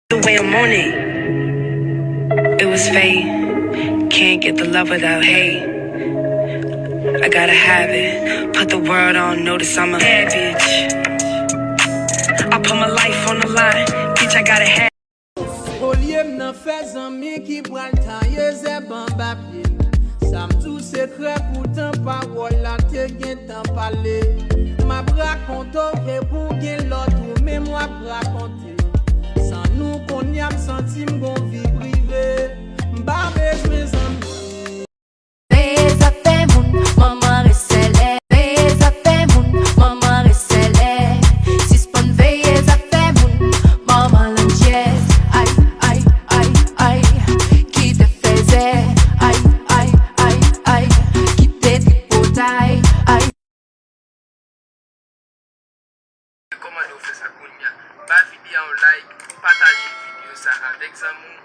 The way I'm on it was fate. Can't get the love without hate. I gotta have it. Put the world on notice, I'm a bad bitch. I put my life on the line, bitch, I gotta have. Olye m'nan fè zanmi ki pral tanye zè ban bapye. Sa m'tou sekre koutan parol la te gen tan pale. Ma rakonto e pou gen lot ou mè mwa rakonte. San nou kon yam senti m'gon vi prive. M'ba bezwe zanmi. Comment on fait ça, Kounia? Pas vidéo en like, partager vidéo ça avec Zamou.